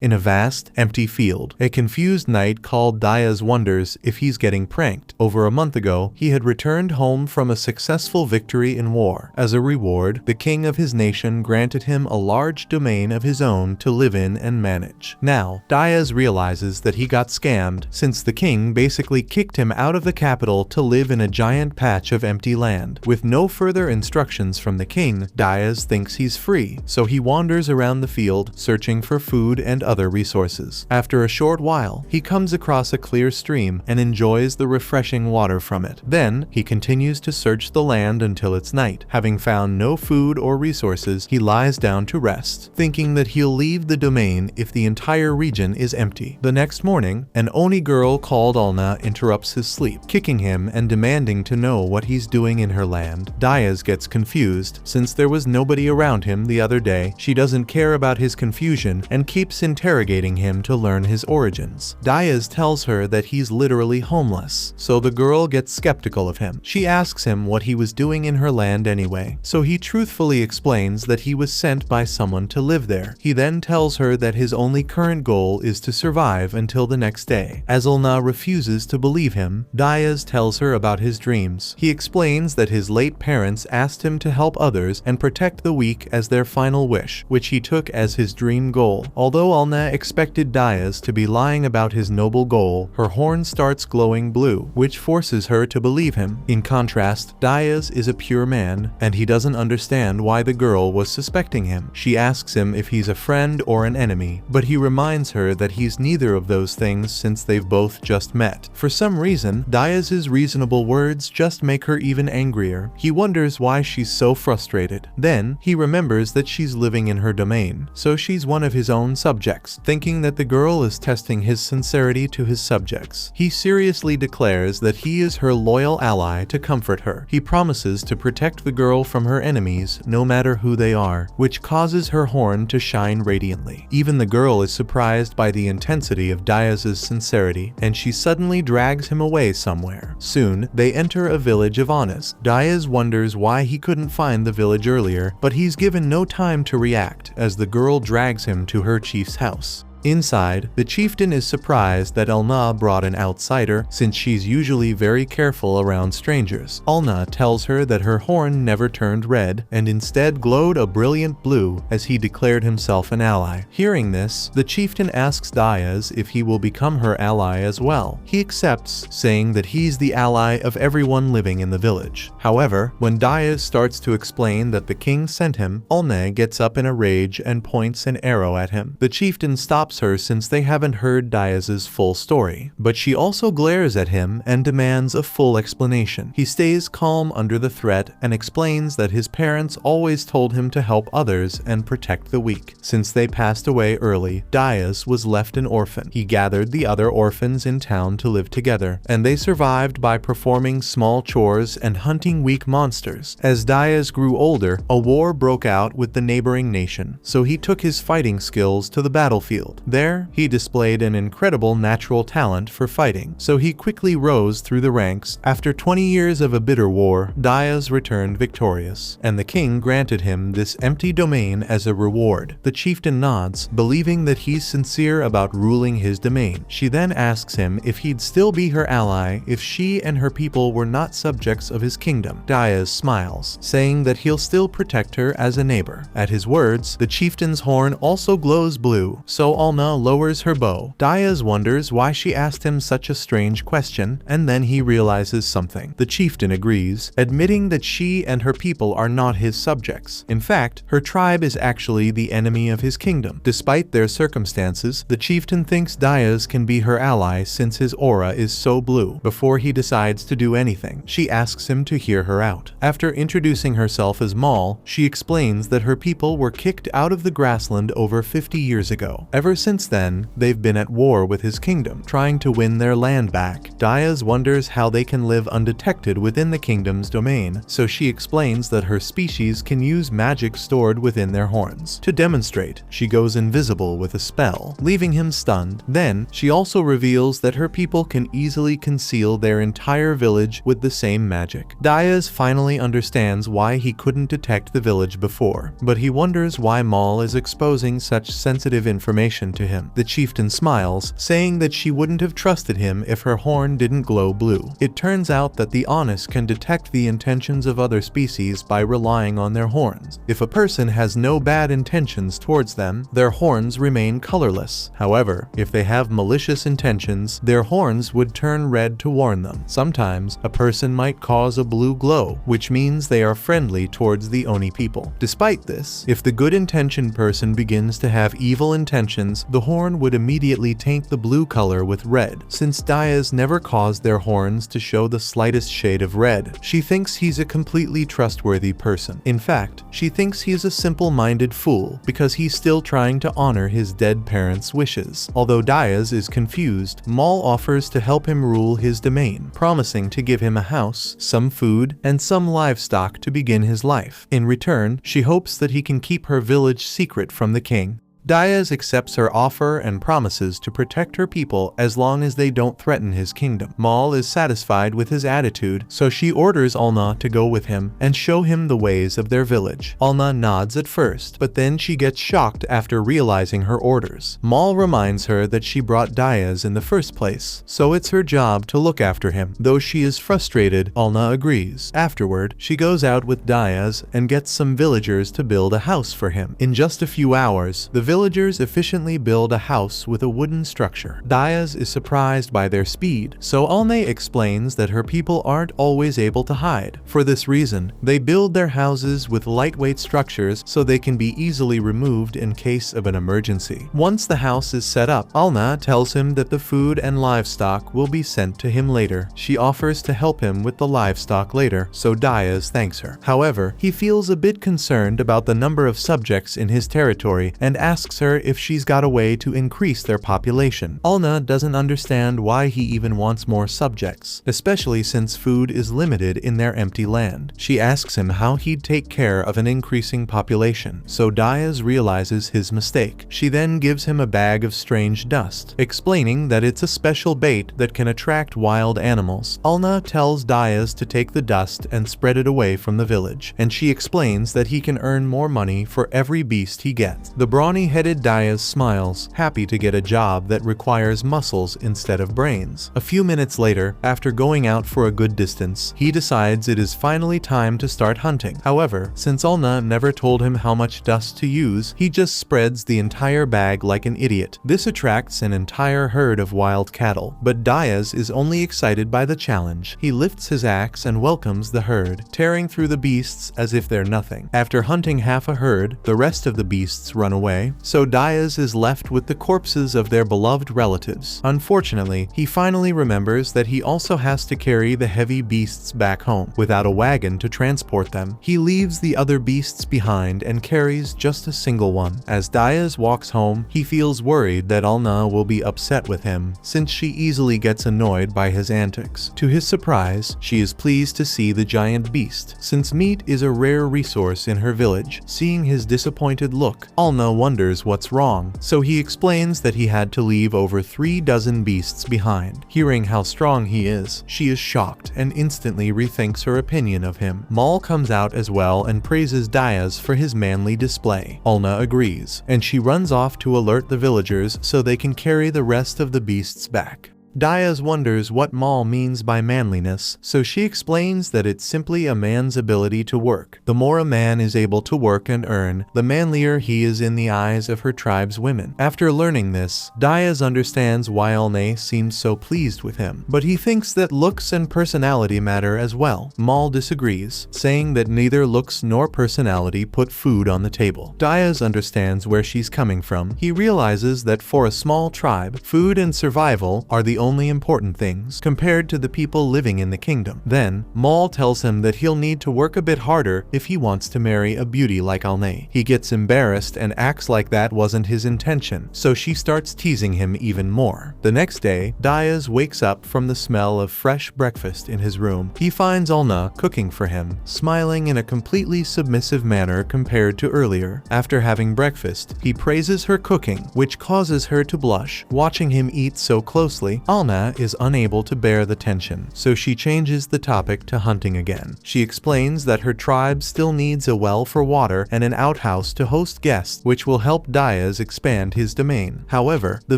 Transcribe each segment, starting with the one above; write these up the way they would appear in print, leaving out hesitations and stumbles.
In a vast, empty field, a confused knight called Diaz wonders if he's getting pranked. Over a month ago, he had returned home from a successful victory in war. As a reward, the king of his nation granted him a large domain of his own to live in and manage. Now, Diaz realizes that he got scammed since the king basically kicked him out of the capital to live in a giant patch of empty land. With no further instructions from the king, Diaz thinks he's free, so he wanders around the field searching for food and other resources. After a short while, he comes across a clear stream and enjoys the refreshing water from it. Then, he continues to search the land until it's night. Having found no food or resources, he lies down to rest, thinking that he'll leave the domain if the entire region is empty. The next morning, an Oni girl called Alna interrupts his sleep, kicking him and demanding to know what he's doing in her land. Diaz gets confused since there was nobody around him the other day. She doesn't care about his confusion and keeps interrogating him to learn his origins. Diaz tells her that he's literally homeless, so the girl gets skeptical of him. She asks him what he was doing in her land anyway, so he truthfully explains that he was sent by someone to live there. He then tells her that his only current goal is to survive until the next day. As Alna refuses to believe him, Diaz tells her about his dreams. He explains that his late parents asked him to help others and protect the weak as their final wish, which he took as his dream goal. Although Alna expected Diaz to be lying about his noble goal, her horn starts glowing blue, which forces her to believe him. In contrast, Diaz is a pure man, and he doesn't understand why the girl was suspecting him. She asks him if he's a friend or an enemy, but he reminds her that he's neither of those things since they've both just met. For some reason, Diaz's reasonable words just make her even angrier. He wonders why she's so frustrated. Then, he remembers that she's living in her domain, so she's one of his own subjects. Thinking that the girl is testing his sincerity to his subjects, he seriously declares that he is her loyal ally to comfort her. He promises to protect the girl from her enemies, no matter who they are, which causes her horn to shine radiantly. Even the girl is surprised by the intensity of Diaz's sincerity, and she suddenly drags him away somewhere. Soon, they enter a village of Anas. Diaz wonders why he couldn't find the village earlier, but he's given no time to react, as the girl drags him to her chief's house. Inside, the chieftain is surprised that Alna brought an outsider, since she's usually very careful around strangers. Alna tells her that her horn never turned red, and instead glowed a brilliant blue as he declared himself an ally. Hearing this, the chieftain asks Diaz if he will become her ally as well. He accepts, saying that he's the ally of everyone living in the village. However, when Diaz starts to explain that the king sent him, Alna gets up in a rage and points an arrow at him. The chieftain stops her since they haven't heard Diaz's full story, but she also glares at him and demands a full explanation. He stays calm under the threat and explains that his parents always told him to help others and protect the weak. Since they passed away early, Diaz was left an orphan. He gathered the other orphans in town to live together, and they survived by performing small chores and hunting weak monsters. As Diaz grew older, a war broke out with the neighboring nation, so he took his fighting skills to the battlefield. There, he displayed an incredible natural talent for fighting, so he quickly rose through the ranks. After 20 years of a bitter war, Diaz returned victorious, and the king granted him this empty domain as a reward. The chieftain nods, believing that he's sincere about ruling his domain. She then asks him if he'd still be her ally if she and her people were not subjects of his kingdom. Diaz smiles, saying that he'll still protect her as a neighbor. At his words, the chieftain's horn also glows blue, so Alna lowers her bow. Diaz wonders why she asked him such a strange question, and then he realizes something. The chieftain agrees, admitting that she and her people are not his subjects. In fact, her tribe is actually the enemy of his kingdom. Despite their circumstances, the chieftain thinks Diaz can be her ally since his aura is so blue. Before he decides to do anything, she asks him to hear her out. After introducing herself as Mal, she explains that her people were kicked out of the grassland over 50 years ago. Ever since then, they've been at war with his kingdom, trying to win their land back. Diaz wonders how they can live undetected within the kingdom's domain, so she explains that her species can use magic stored within their horns. To demonstrate, she goes invisible with a spell, leaving him stunned. Then, she also reveals that her people can easily conceal their entire village with the same magic. Diaz finally understands why he couldn't detect the village before, but he wonders why Mal is exposing such sensitive information chieftain to him. The chieftain smiles, saying that she wouldn't have trusted him if her horn didn't glow blue. It turns out that the Anis can detect the intentions of other species by relying on their horns. If a person has no bad intentions towards them, their horns remain colorless. However, if they have malicious intentions, their horns would turn red to warn them. Sometimes, a person might cause a blue glow, which means they are friendly towards the Oni people. Despite this, if the good-intentioned person begins to have evil intentions, the horn would immediately taint the blue color with red. Since Dayas never caused their horns to show the slightest shade of red, she thinks he's a completely trustworthy person. In fact, she thinks he's a simple-minded fool because he's still trying to honor his dead parents' wishes. Although Dayas is confused, Mal offers to help him rule his domain, promising to give him a house, some food, and some livestock to begin his life. In return, she hopes that he can keep her village secret from the king. Dayas accepts her offer and promises to protect her people as long as they don't threaten his kingdom. Mal is satisfied with his attitude, so she orders Alna to go with him and show him the ways of their village. Alna nods at first, but then she gets shocked after realizing her orders. Mal reminds her that she brought Dayas in the first place, so it's her job to look after him. Though she is frustrated, Alna agrees. Afterward, she goes out with Dayas and gets some villagers to build a house for him. In just a few hours, the villagers efficiently build a house with a wooden structure. Dayas is surprised by their speed, so Alne explains that her people aren't always able to hide. For this reason, they build their houses with lightweight structures so they can be easily removed in case of an emergency. Once the house is set up, Alna tells him that the food and livestock will be sent to him later. She offers to help him with the livestock later, so Dayas thanks her. However, he feels a bit concerned about the number of subjects in his territory and asks her if she's got a way to increase their population. Alna doesn't understand why he even wants more subjects, especially since food is limited in their empty land. She asks him how he'd take care of an increasing population, so Dayas realizes his mistake. She then gives him a bag of strange dust, explaining that it's a special bait that can attract wild animals. Alna tells Dayas to take the dust and spread it away from the village, and she explains that he can earn more money for every beast he gets. The brawny-headed Dayas smiles, happy to get a job that requires muscles instead of brains. A few minutes later, after going out for a good distance, he decides it is finally time to start hunting. However, since Alna never told him how much dust to use, he just spreads the entire bag like an idiot. This attracts an entire herd of wild cattle, but Dayas is only excited by the challenge. He lifts his axe and welcomes the herd, tearing through the beasts as if they're nothing. After hunting half a herd, the rest of the beasts run away, so Dayas is left with the corpses of their beloved relatives. Unfortunately, he finally remembers that he also has to carry the heavy beasts back home. Without a wagon to transport them, he leaves the other beasts behind and carries just a single one. As Dayas walks home, he feels worried that Alna will be upset with him, since she easily gets annoyed by his antics. To his surprise, she is pleased to see the giant beast, since meat is a rare resource in her village. Seeing his disappointed look, Alna wonders what's wrong, so he explains that he had to leave over 3 dozen beasts behind. Hearing how strong he is, she is shocked and instantly rethinks her opinion of him. Mal comes out as well and praises Dayas for his manly display. Alna agrees, and she runs off to alert the villagers so they can carry the rest of the beasts back. Dayas wonders what Mal means by manliness, so she explains that it's simply a man's ability to work. The more a man is able to work and earn, the manlier he is in the eyes of her tribe's women. After learning this, Dayas understands why Alne seems so pleased with him, but he thinks that looks and personality matter as well. Mal disagrees, saying that neither looks nor personality put food on the table. Dayas understands where she's coming from. He realizes that for a small tribe, food and survival are the only important things compared to the people living in the kingdom. Then, Mal tells him that he'll need to work a bit harder if he wants to marry a beauty like Alne. He gets embarrassed and acts like that wasn't his intention, so she starts teasing him even more. The next day, Dayas wakes up from the smell of fresh breakfast in his room. He finds Alna cooking for him, smiling in a completely submissive manner compared to earlier. After having breakfast, he praises her cooking, which causes her to blush. Watching him eat so closely, Alna is unable to bear the tension, so she changes the topic to hunting again. She explains that her tribe still needs a well for water and an outhouse to host guests, which will help Diaz expand his domain. However, the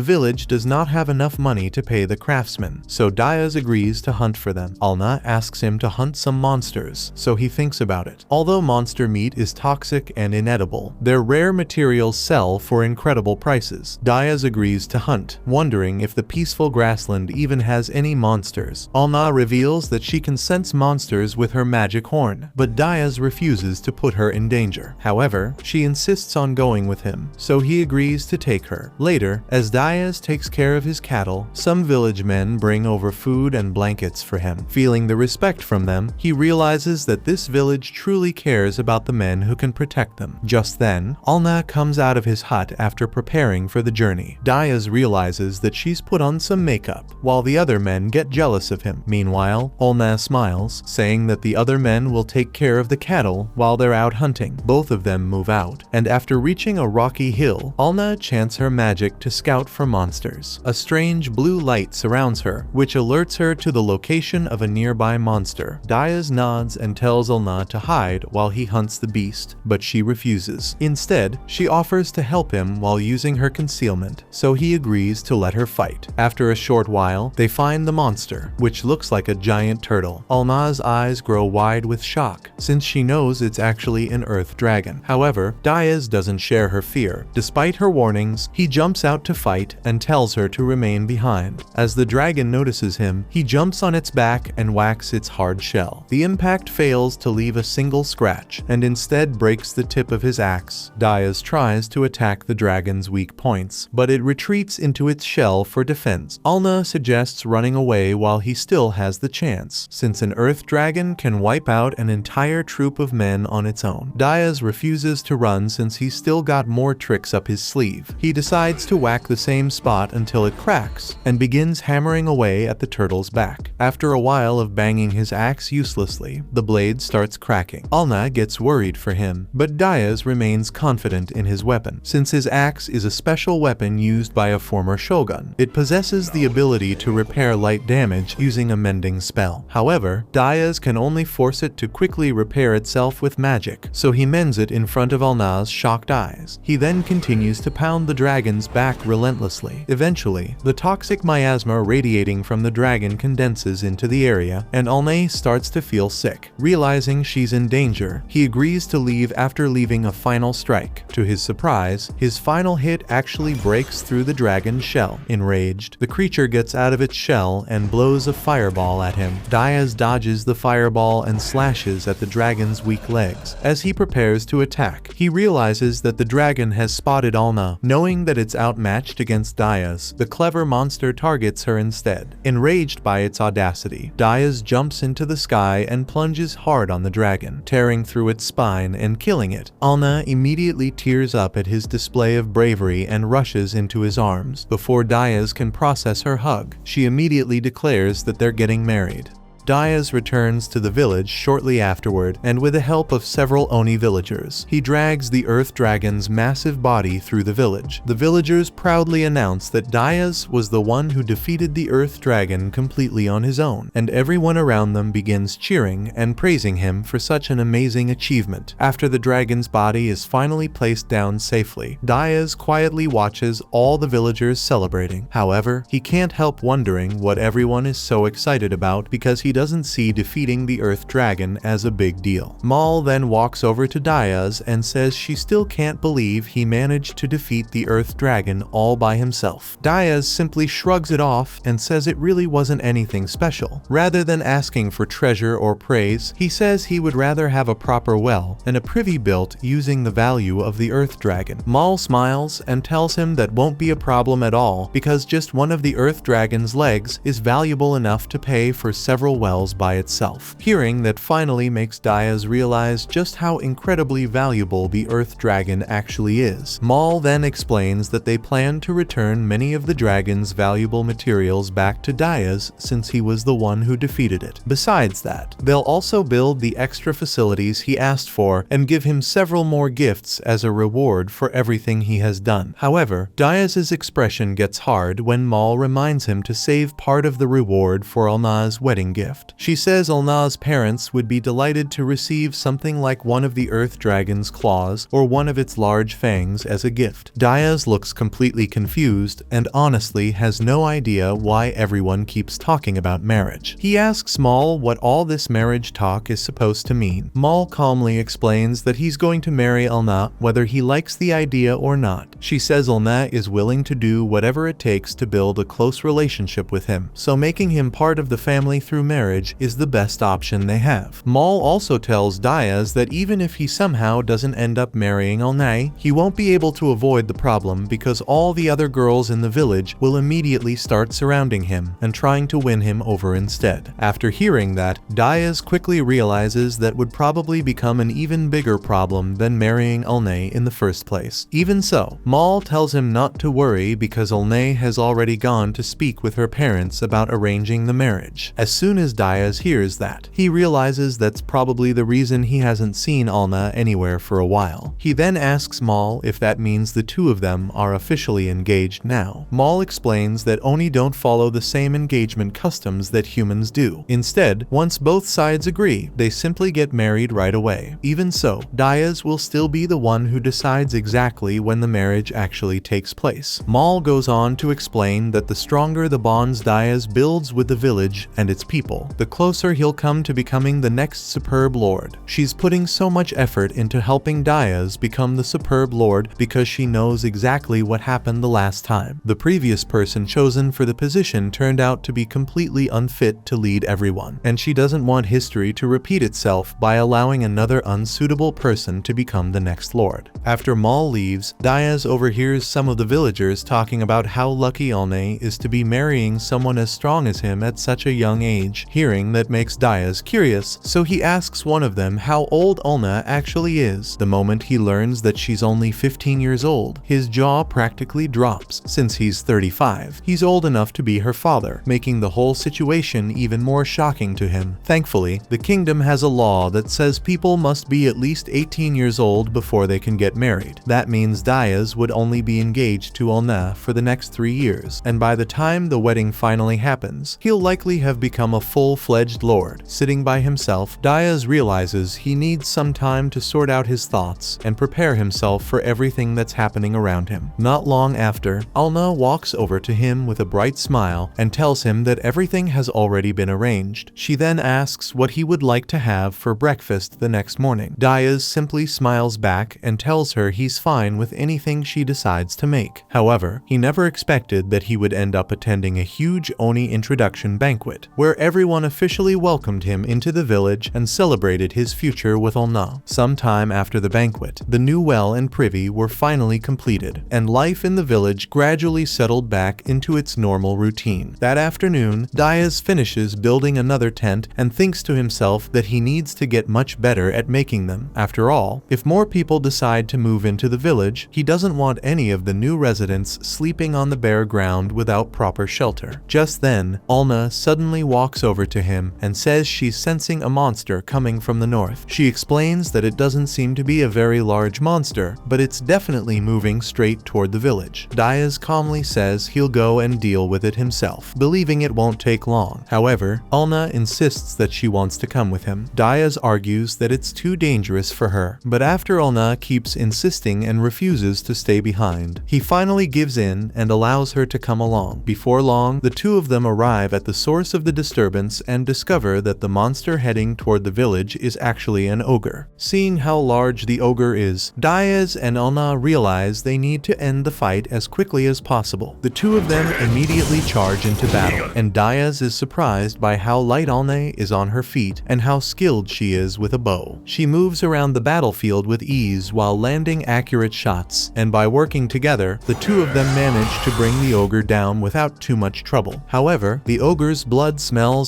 village does not have enough money to pay the craftsmen, so Diaz agrees to hunt for them. Alna asks him to hunt some monsters, so he thinks about it. Although monster meat is toxic and inedible, their rare materials sell for incredible prices. Diaz agrees to hunt, wondering if the peaceful grassland even has any monsters. Alna reveals that she can sense monsters with her magic horn, but Diaz refuses to put her in danger. However, she insists on going with him, so he agrees to take her. Later, as Diaz takes care of his cattle, some village men bring over food and blankets for him. Feeling the respect from them, he realizes that this village truly cares about the men who can protect them. Just then, Alna comes out of his hut after preparing for the journey. Diaz realizes that she's put on some makeup, while the other men get jealous of him. Meanwhile, Alna smiles, saying that the other men will take care of the cattle while they're out hunting. Both of them move out, and after reaching a rocky hill, Alna chants her magic to scout for monsters. A strange blue light surrounds her, which alerts her to the location of a nearby monster. Diaz nods and tells Alna to hide while he hunts the beast, but she refuses. Instead, she offers to help him while using her concealment, so he agrees to let her fight. After a short while, they find the monster, which looks like a giant turtle. Alna's eyes grow wide with shock, since she knows it's actually an earth dragon. However, Diaz doesn't share her fear. Despite her warnings, he jumps out to fight and tells her to remain behind. As the dragon notices him, he jumps on its back and whacks its hard shell. The impact fails to leave a single scratch, and instead breaks the tip of his axe. Diaz tries to attack the dragon's weak points, but it retreats into its shell for defense. Alna suggests running away while he still has the chance, since an earth dragon can wipe out an entire troop of men on its own. Diaz refuses to run since he's still got more tricks up his sleeve. He decides to whack the same spot until it cracks, and begins hammering away at the turtle's back. After a while of banging his axe uselessly, the blade starts cracking. Alna gets worried for him, but Diaz remains confident in his weapon. Since his axe is a special weapon used by a former shogun, it possesses the ability to repair light damage using a mending spell. However, Diaz can only force it to quickly repair itself with magic, so he mends it in front of Alna's shocked eyes. He then continues to pound the dragon's back relentlessly. Eventually, the toxic miasma radiating from the dragon condenses into the area, and Alna starts to feel sick. Realizing she's in danger, he agrees to leave after leaving a final strike. To his surprise, his final hit actually breaks through the dragon's shell. Enraged, the creature gets out of its shell and blows a fireball at him. Diaz dodges the fireball and slashes at the dragon's weak legs. As he prepares to attack, he realizes that the dragon has spotted Alna. Knowing that it's outmatched against Diaz, the clever monster targets her instead. Enraged by its audacity, Diaz jumps into the sky and plunges hard on the dragon, tearing through its spine and killing it. Alna immediately tears up at his display of bravery and rushes into his arms. Before Diaz can process her hug, she immediately declares that they're getting married. Diaz returns to the village shortly afterward, and with the help of several Oni villagers, he drags the earth dragon's massive body through the village. The villagers proudly announce that Diaz was the one who defeated the earth dragon completely on his own, and everyone around them begins cheering and praising him for such an amazing achievement. After the dragon's body is finally placed down safely, Diaz quietly watches all the villagers celebrating. However, he can't help wondering what everyone is so excited about, because he doesn't see defeating the earth dragon as a big deal. Mal then walks over to Diaz and says she still can't believe he managed to defeat the earth dragon all by himself. Diaz simply shrugs it off and says it really wasn't anything special. Rather than asking for treasure or praise, he says he would rather have a proper well and a privy built using the value of the earth dragon. Mal smiles and tells him that won't be a problem at all, because just one of the earth dragon's legs is valuable enough to pay for several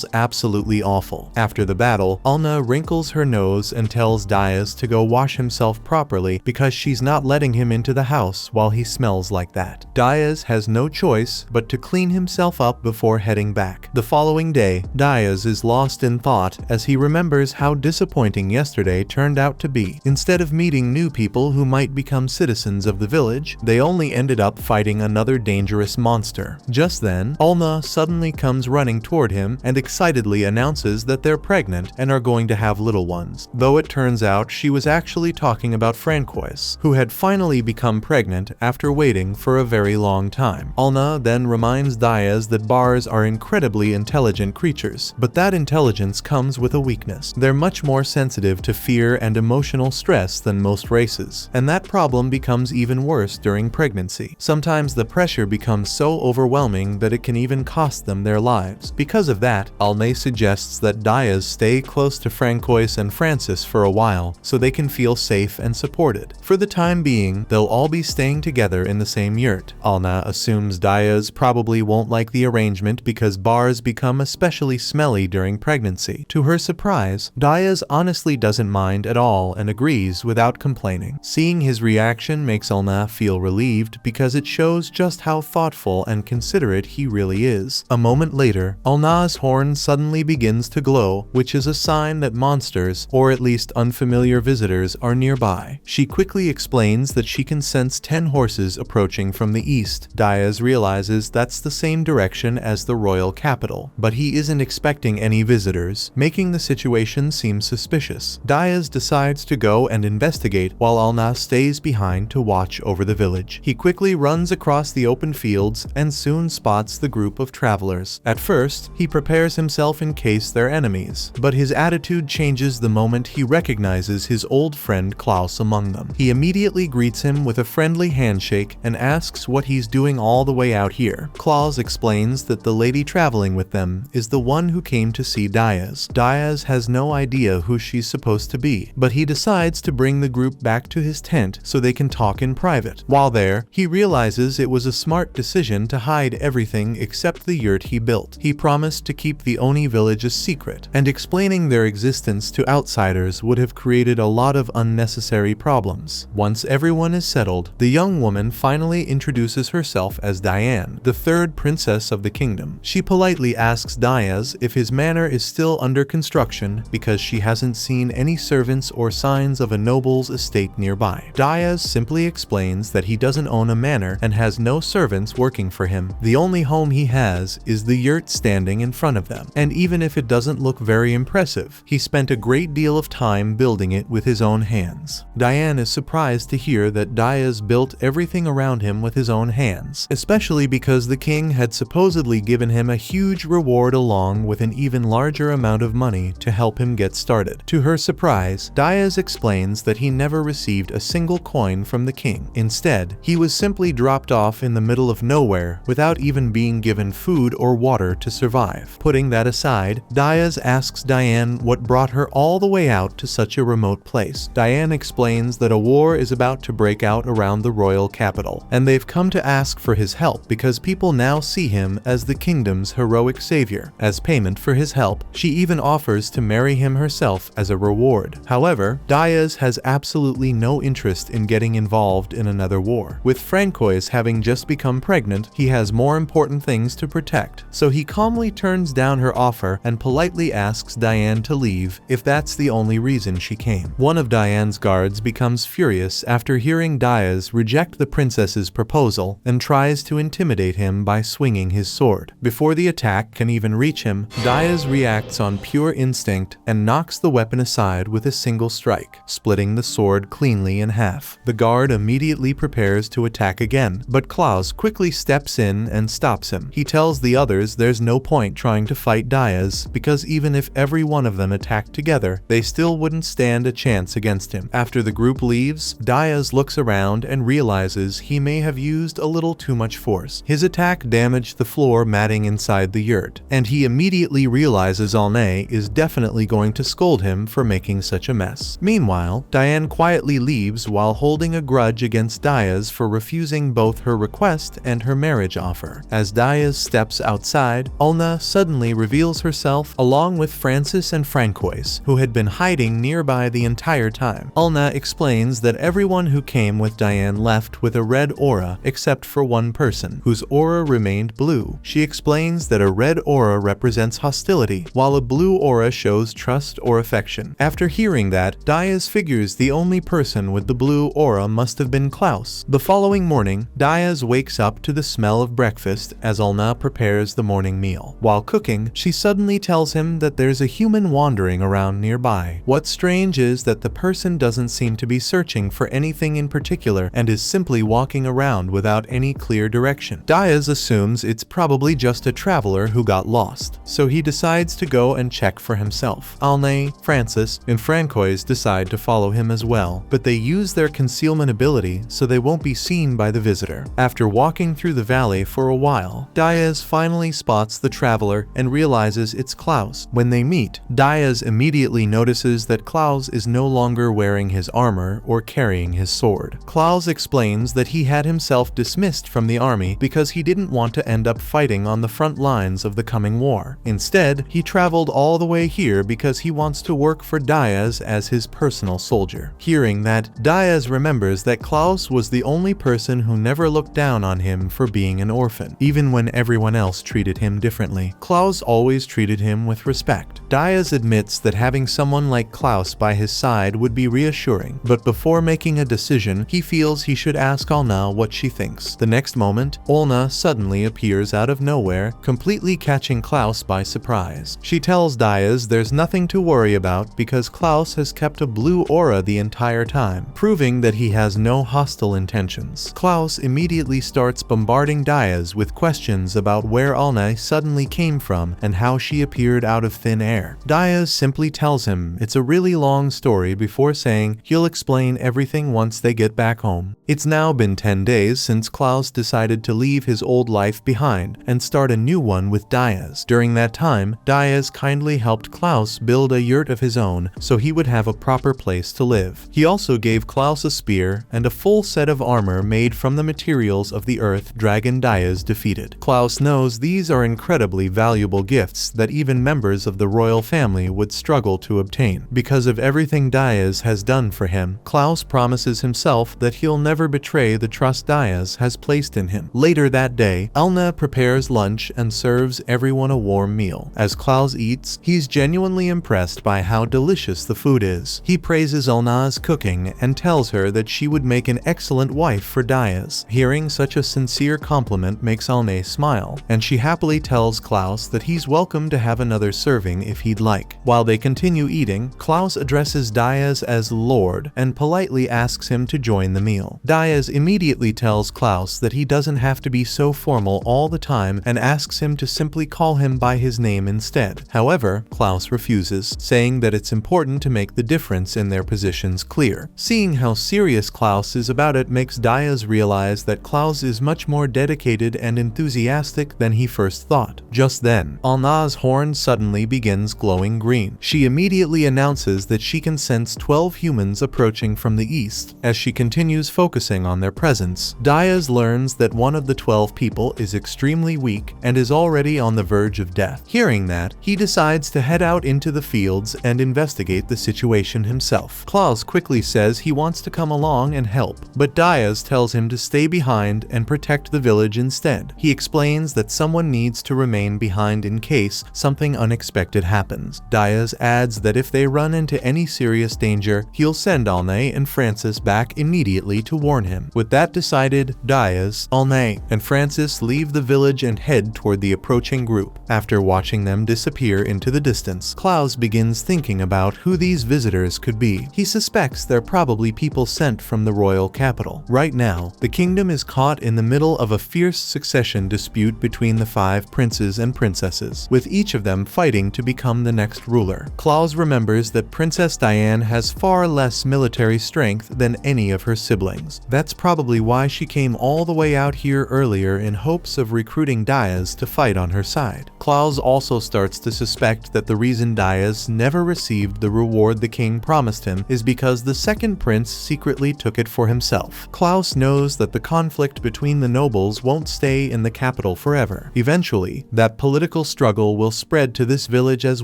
feels absolutely awful. After the battle, Alna wrinkles her nose and tells Diaz to go wash himself properly because she's not letting him into the house while he smells like that. Diaz has no choice but to clean himself up before heading back. The following day, Diaz is lost in thought as he remembers how disappointing yesterday turned out to be. Instead of meeting new people who might become citizens of the village, they only ended up fighting another dangerous monster. Just then, Alna suddenly comes running toward him and excitedly announces that they're pregnant and are going to have little ones, though it turns out she was actually talking about Francois, who had finally become pregnant after waiting for a very long time. Alna then reminds Diaz that bars are incredibly intelligent creatures, but that intelligence comes with a weakness. They're much more sensitive to fear and emotional stress than most races, and that problem becomes even worse during pregnancy. Sometimes the pressure becomes so overwhelming that it can even cost them their lives. Because of that, Alna suggests that Diaz stay close to Francois and Francis for a while so they can feel safe and supported. For the time being, they'll all be staying together in the same yurt. Alna assumes Diaz probably won't like the arrangement because bars become especially smelly during pregnancy. To her surprise, Diaz honestly doesn't mind at all and agrees without complaining. Seeing his reaction makes Alna feel relieved because it shows just how thoughtful and considerate he really is. A moment later, Alna's horn suddenly begins to glow, which is a sign that monsters, or at least unfamiliar visitors, are nearby. She quickly explains that she can sense 10 horses approaching from the east. Diaz realizes that's the same direction as the royal capital, but he isn't expecting any visitors, making the situation seem suspicious. Diaz decides to go and investigate while Alna stays behind to watch over the village. He quickly runs across the open fields and soon spots the group of travelers. At first, he prepares himself in case they're enemies, but his attitude changes the moment he recognizes his old friend Klaus among them. He immediately greets him with a friendly handshake and asks what he's doing all the way out here. Klaus explains that the lady traveling with them is the one who came to see Diaz. Diaz has no idea who she's supposed to be, but he decides to bring the group back to his tent so they can talk in private. While there, he realizes it was a smart decision to hide everything except the yurt he built. He promised to keep the Oni village a secret, and explaining their existence to outsiders would have created a lot of unnecessary problems. Once everyone is settled, the young woman finally introduces herself as Diane, the third princess of the kingdom. She politely asks Diaz if his manor is still under construction because she hasn't seen any servants or signs of a noble's estate nearby. Diaz simply explains that he doesn't own a manor and has no servants working for him. The only home he has is the yurt standing in front of them, and even if it doesn't look very impressive, he spent a great deal of time building it with his own hands. Diane is surprised to hear that Diaz built everything around him with his own hands, especially because the king had supposedly given him a huge reward along with an even larger amount of money to help him get started. To her surprise, Diaz explains that he never received a single coin from the king. Instead, he was simply dropped off in the middle of nowhere without even being given food or water to survive. Putting that aside, Diaz asks Diane what brought her all the way out to such a remote place. Diane explains that a war is about to break out around the royal capital, and they've come to ask for his help because people now see him as the kingdom's heroic savior. As payment for his help, she even offers to marry him herself as a reward. However, Diaz has absolutely no interest in getting involved in another war. With Francois having just become pregnant, he has more important things to protect, so he calmly turns down her offer and politely asks Diane to leave if that's the only reason she came. One of Diane's guards becomes furious after hearing Diaz reject the princess's proposal and tries to intimidate him by swinging his sword. Before the attack can even reach him, Diaz reacts on pure instinct and knocks the weapon aside with a single strike, splitting the sword cleanly in half. The guard immediately prepares to attack again, but Klaus quickly steps in and stops him. He tells the others there's no point trying to fight Diaz because even if every one of them attacked together, they still wouldn't stand a chance against him. After the group leaves, Diaz looks around and realizes he may have used a little too much force. His attack damaged the floor matting inside the yurt, and he immediately realizes Alna is definitely going to scold him for making such a mess. Meanwhile, Diane quietly leaves while holding a grudge against Diaz for refusing both her request and her marriage offer. As Diaz steps outside, Alna suddenly suddenly reveals herself along with Francis and Francois, who had been hiding nearby the entire time. Alna explains that everyone who came with Diane left with a red aura except for one person, whose aura remained blue. She explains that a red aura represents hostility, while a blue aura shows trust or affection. After hearing that, Diaz figures the only person with the blue aura must have been Klaus. The following morning, Diaz wakes up to the smell of breakfast as Alna prepares the morning meal. While cooking, she suddenly tells him that there's a human wandering around nearby. What's strange is that the person doesn't seem to be searching for anything in particular and is simply walking around without any clear direction. Diaz assumes it's probably just a traveler who got lost, so he decides to go and check for himself. Alnay, Francis, and Francois decide to follow him as well, but they use their concealment ability so they won't be seen by the visitor. After walking through the valley for a while, Diaz finally spots the traveler and realizes it's Klaus. When they meet, Diaz immediately notices that Klaus is no longer wearing his armor or carrying his sword. Klaus explains that he had himself dismissed from the army because he didn't want to end up fighting on the front lines of the coming war. Instead, he traveled all the way here because he wants to work for Diaz as his personal soldier. Hearing that, Diaz remembers that Klaus was the only person who never looked down on him for being an orphan, even when everyone else treated him differently. Klaus always treated him with respect. Diaz admits that having someone like Klaus by his side would be reassuring, but before making a decision, he feels he should ask Alna what she thinks. The next moment, Olna suddenly appears out of nowhere, completely catching Klaus by surprise. She tells Diaz there's nothing to worry about because Klaus has kept a blue aura the entire time, proving that he has no hostile intentions. Klaus immediately starts bombarding Diaz with questions about where Alna suddenly came from and how she appeared out of thin air. Diaz simply tells him it's a really long story before saying he'll explain everything once they get back home. It's now been 10 days since Klaus decided to leave his old life behind and start a new one with Diaz. During that time, Diaz kindly helped Klaus build a yurt of his own so he would have a proper place to live. He also gave Klaus a spear and a full set of armor made from the materials of the earth dragon Diaz defeated. Klaus knows these are incredibly valuable gifts that even members of the royal family would struggle to obtain. Because of everything Diaz has done for him, Klaus promises himself that he'll never betray the trust Diaz has placed in him. Later that day, Alna prepares lunch and serves everyone a warm meal. As Klaus eats, he's genuinely impressed by how delicious the food is. He praises Alna's cooking and tells her that she would make an excellent wife for Diaz. Hearing such a sincere compliment makes Alna smile, and she happily tells Klaus that he's welcome to have another serving if he'd like. While they continue eating, Klaus addresses Diaz as Lord and politely asks him to join the meal. Diaz immediately tells Klaus that he doesn't have to be so formal all the time and asks him to simply call him by his name instead. However, Klaus refuses, saying that it's important to make the difference in their positions clear. Seeing how serious Klaus is about it makes Diaz realize that Klaus is much more dedicated and enthusiastic than he first thought. Just then, Alna's horn suddenly begins glowing green. She immediately announces that she can sense 12 humans approaching from the east. As she continues focusing on their presence, Diaz learns that one of the 12 people is extremely weak and is already on the verge of death. Hearing that, he decides to head out into the fields and investigate the situation himself. Klaus quickly says he wants to come along and help, but Diaz tells him to stay behind and protect the village instead. He explains that someone needs to remain behind in case something unexpected happens. Diaz adds that if they run into any serious danger, he'll send Alnay and Francis back immediately to warn him. With that decided, Diaz, Alnay, and Francis leave the village and head toward the approaching group. After watching them disappear into the distance, Klaus begins thinking about who these visitors could be. He suspects they're probably people sent from the royal capital. Right now, the kingdom is caught in the middle of a fierce succession dispute between the 5 princes and princesses, with each of them fighting to become the next ruler. Klaus remembers that Princess Diane has far less military strength than any of her siblings. That's probably why she came all the way out here earlier in hopes of recruiting Diaz to fight on her side. Klaus also starts to suspect that the reason Diaz never received the reward the king promised him is because the second prince secretly took it for himself. Klaus knows that the conflict between the nobles won't stay in the capital forever. Eventually, that political political struggle will spread to this village as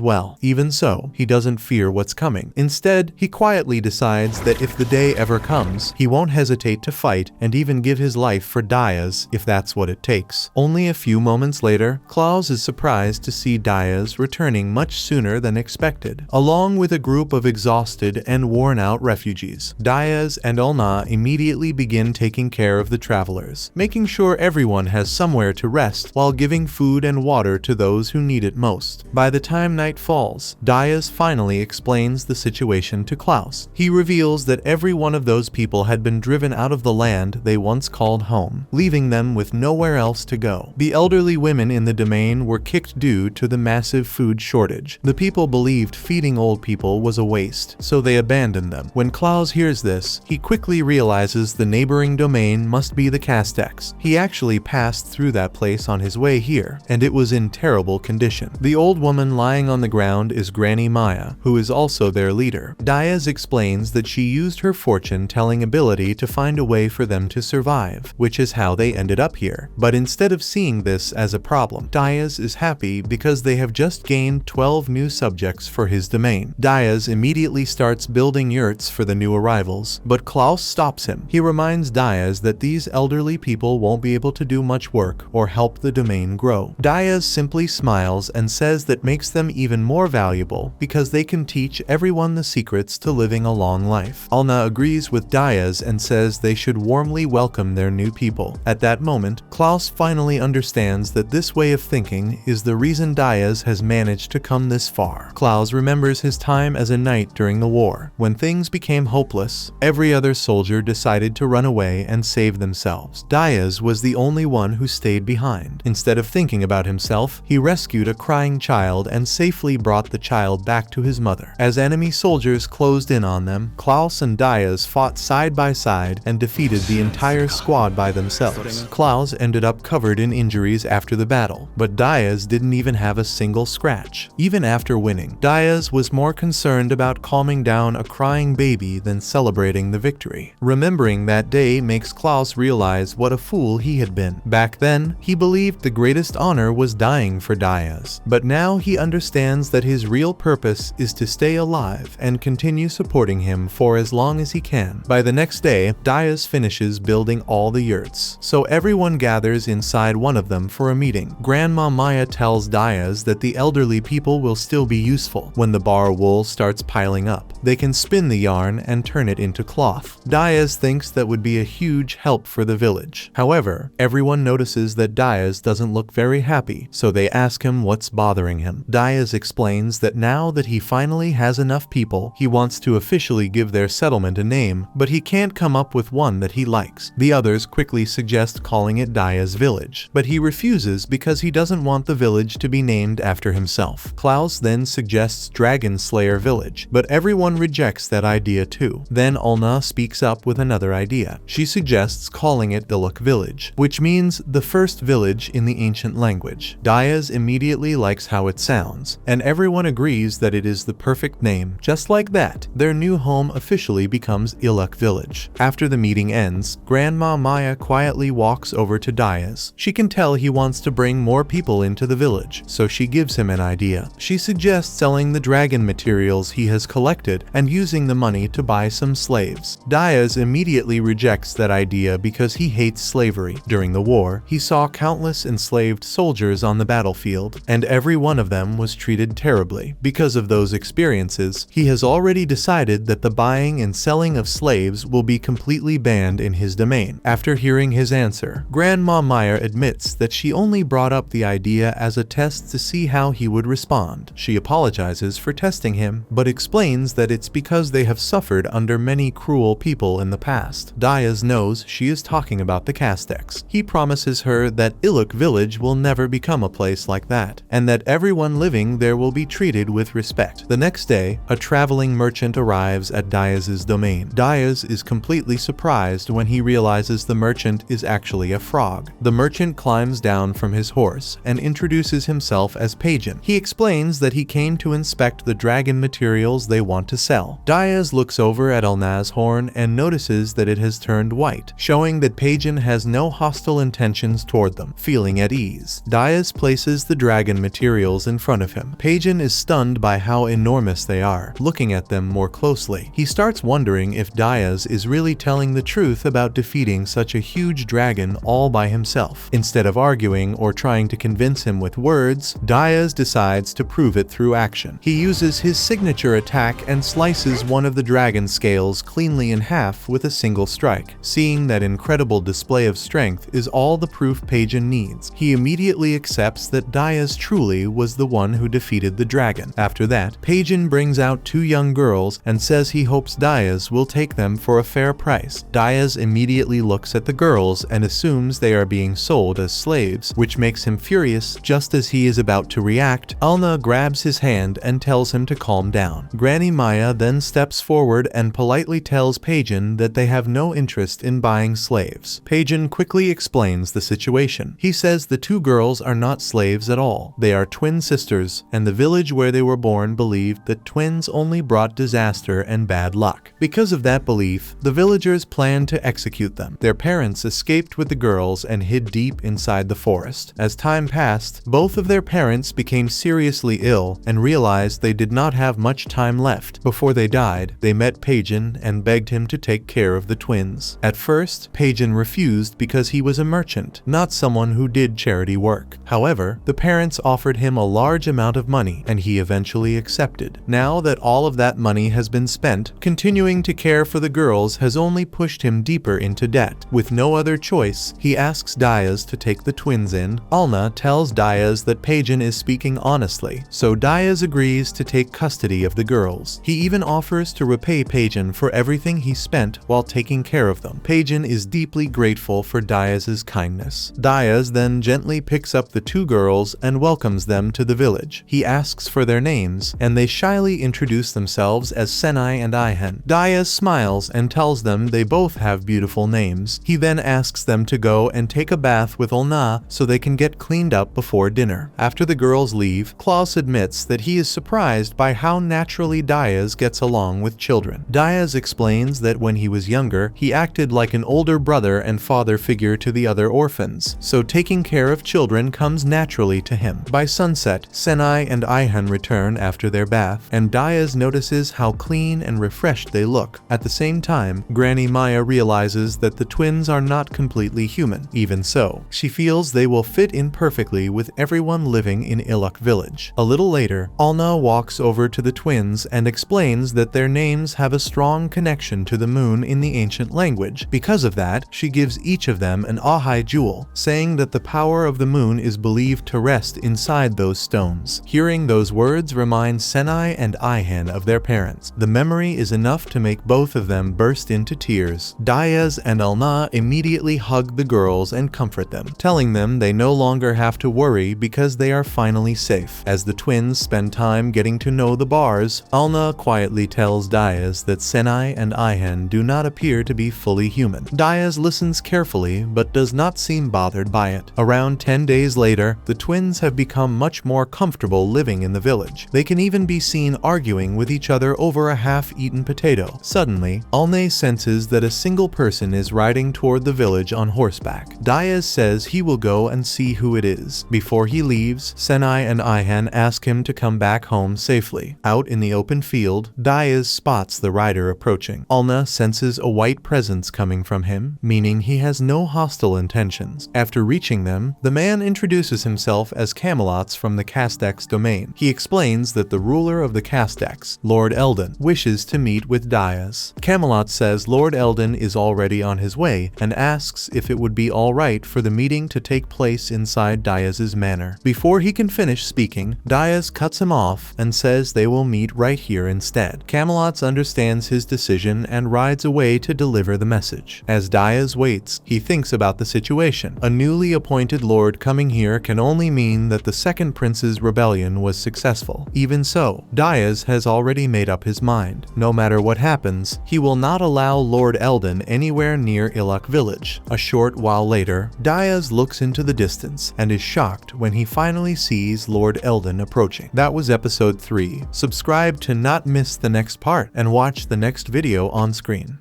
well. Even so, he doesn't fear what's coming. Instead, he quietly decides that if the day ever comes, he won't hesitate to fight and even give his life for Diaz if that's what it takes. Only a few moments later, Klaus is surprised to see Diaz returning much sooner than expected, along with a group of exhausted and worn-out refugees. Diaz and Ulna immediately begin taking care of the travelers, making sure everyone has somewhere to rest while giving food and water to those who need it most. By the time night falls, Diaz finally explains the situation to Klaus. He reveals that every one of those people had been driven out of the land they once called home, leaving them with nowhere else to go. The elderly women in the domain were kicked due to the massive food shortage. The people believed feeding old people was a waste, so they abandoned them. When Klaus hears this, he quickly realizes the neighboring domain must be the Castex. He actually passed through that place on his way here, and it was in terrible condition. The old woman lying on the ground is Granny Maya, who is also their leader. Diaz explains that she used her fortune-telling ability to find a way for them to survive, which is how they ended up here. But instead of seeing this as a problem, Diaz is happy because they have just gained 12 new subjects for his domain. Diaz immediately starts building yurts for the new arrivals, but Klaus stops him. He reminds Diaz that these elderly people won't be able to do much work or help the domain grow. Diaz simply smiles and says that makes them even more valuable because they can teach everyone the secrets to living a long life. Ulna agrees with Diaz and says they should warmly welcome their new people. At that moment, Klaus finally understands that this way of thinking is the reason Diaz has managed to come this far. Klaus remembers his time as a knight during the war. When things became hopeless, every other soldier decided to run away and save themselves. Diaz was the only one who stayed behind. Instead of thinking about himself, he rescued a crying child and safely brought the child back to his mother. As enemy soldiers closed in on them, Klaus and Diaz fought side by side and defeated the entire squad by themselves. Klaus ended up covered in injuries after the battle, but Diaz didn't even have a single scratch. Even after winning, Diaz was more concerned about calming down a crying baby than celebrating the victory. Remembering that day makes Klaus realize what a fool he had been. Back then, he believed the greatest honor was dying for Diaz, but now he understands that his real purpose is to stay alive and continue supporting him for as long as he can. By the next day, Diaz finishes building all the yurts, so everyone gathers inside one of them for a meeting. Grandma Maya tells Diaz that the elderly people will still be useful. When the bar wool starts piling up, they can spin the yarn and turn it into cloth. Diaz thinks that would be a huge help for the village. However, everyone notices that Diaz doesn't look very happy, so they ask him what's bothering him. Diaz explains that now that he finally has enough people, he wants to officially give their settlement a name, but he can't come up with one that he likes. The others quickly suggest calling it Diaz Village, but he refuses because he doesn't want the village to be named after himself. Klaus then suggests Dragon Slayer Village, but everyone rejects that idea too. Then Ulna speaks up with another idea. She suggests calling it Iluk Village, which means the first village in the ancient language. Diaz immediately likes how it sounds, and everyone agrees that it is the perfect name. Just like that, their new home officially becomes Iluk Village. After the meeting ends, Grandma Maya quietly walks over to Diaz. She can tell he wants to bring more people into the village, so she gives him an idea. She suggests selling the dragon materials he has collected and using the money to buy some slaves. Diaz immediately rejects that idea because he hates slavery. During the war, he saw countless enslaved soldiers on the battlefield, and every one of them was treated terribly. Because of those experiences, he has already decided that the buying and selling of slaves will be completely banned in his domain. After hearing his answer, Grandma Maya admits that she only brought up the idea as a test to see how he would respond. She apologizes for testing him, but explains that it's because they have suffered under many cruel people in the past. Diaz knows she is talking about the Castex. He promises her that Iluk Village will never become a place like that, and that everyone living there will be treated with respect. The next day, a traveling merchant arrives at Diaz's domain. Diaz is completely surprised when he realizes the merchant is actually a frog. The merchant climbs down from his horse and introduces himself as Pagan. He explains that he came to inspect the dragon materials they want to sell. Diaz looks over at Ulna's horn and notices that it has turned white, showing that Pagan has no hostile intentions toward them. Feeling at ease, Diaz places places the dragon materials in front of him. Paijin is stunned by how enormous they are. Looking at them more closely, he starts wondering if Diaz is really telling the truth about defeating such a huge dragon all by himself. Instead of arguing or trying to convince him with words, Diaz decides to prove it through action. He uses his signature attack and slices one of the dragon scales cleanly in half with a single strike. Seeing that incredible display of strength is all the proof Paijin needs, he immediately accepts that Diaz truly was the one who defeated the dragon. After that, Paijin brings out two young girls and says he hopes Diaz will take them for a fair price. Diaz immediately looks at the girls and assumes they are being sold as slaves, which makes him furious. Just as he is about to react, Alna grabs his hand and tells him to calm down. Granny Maya then steps forward and politely tells Paijin that they have no interest in buying slaves. Paijin quickly explains the situation. He says the two girls are not slaves at all. They are twin sisters, and the village where they were born believed that twins only brought disaster and bad luck. Because of that belief, the villagers planned to execute them. Their parents escaped with the girls and hid deep inside the forest. As time passed, both of their parents became seriously ill and realized they did not have much time left. Before they died, they met Paijin and begged him to take care of the twins. At first, Paijin refused because he was a merchant, not someone who did charity work. However, the parents offered him a large amount of money, and he eventually accepted. Now that all of that money has been spent, continuing to care for the girls has only pushed him deeper into debt. With no other choice, he asks Diaz to take the twins in. Alna tells Diaz that Paijin is speaking honestly, so Diaz agrees to take custody of the girls. He even offers to repay Paijin for everything he spent while taking care of them. Paijin is deeply grateful for Diaz's kindness. Diaz then gently picks up the two girls and welcomes them to the village. He asks for their names, and they shyly introduce themselves as Senai and Ihan. Diaz smiles and tells them they both have beautiful names. He then asks them to go and take a bath with Olna so they can get cleaned up before dinner. After the girls leave, Klaus admits that he is surprised by how naturally Diaz gets along with children. Diaz explains that when he was younger, he acted like an older brother and father figure to the other orphans, so taking care of children comes naturally to him. By sunset, Senai and Ihan return after their bath, and Diaz notices how clean and refreshed they look. At the same time, Granny Maya realizes that the twins are not completely human. Even so, she feels they will fit in perfectly with everyone living in Iluk village. A little later, Alna walks over to the twins and explains that their names have a strong connection to the moon in the ancient language. Because of that, she gives each of them an Ahai jewel, saying that the power of the moon is believed to rest inside those stones. Hearing those words reminds Senai and Ihan of their parents. The memory is enough to make both of them burst into tears. Diaz and Alna immediately hug the girls and comfort them, telling them they no longer have to worry because they are finally safe. As the twins spend time getting to know the bars, Alna quietly tells Diaz that Senai and Ihan do not appear to be fully human. Diaz listens carefully but does not seem bothered by it. Around 10 days later, the twins have become much more comfortable living in the village. They can even be seen arguing with each other over a half-eaten potato. Suddenly, Alne senses that a single person is riding toward the village on horseback. Diaz says he will go and see who it is. Before he leaves, Senai and Ihan ask him to come back home safely. Out in the open field, Diaz spots the rider approaching. Alna senses a white presence coming from him, meaning he has no hostile intentions. After reaching them, the man introduces himself as Camelots from the Castex domain. He explains that the ruler of the Castex, Lord Eldon, wishes to meet with Diaz. Camelot says Lord Eldon is already on his way and asks if it would be alright for the meeting to take place inside Diaz's manor. Before he can finish speaking, Diaz cuts him off and says they will meet right here instead. Camelot understands his decision and rides away to deliver the message. As Diaz waits, he thinks about the situation. A newly appointed lord coming here can only mean that the second prince's rebellion was successful. Even so, Diaz has already made up his mind. No matter what happens, he will not allow Lord Eldon anywhere near Iluk village. A short while later, Diaz looks into the distance and is shocked when he finally sees Lord Eldon approaching. That was episode 3. Subscribe to not miss the next part and watch the next video on screen.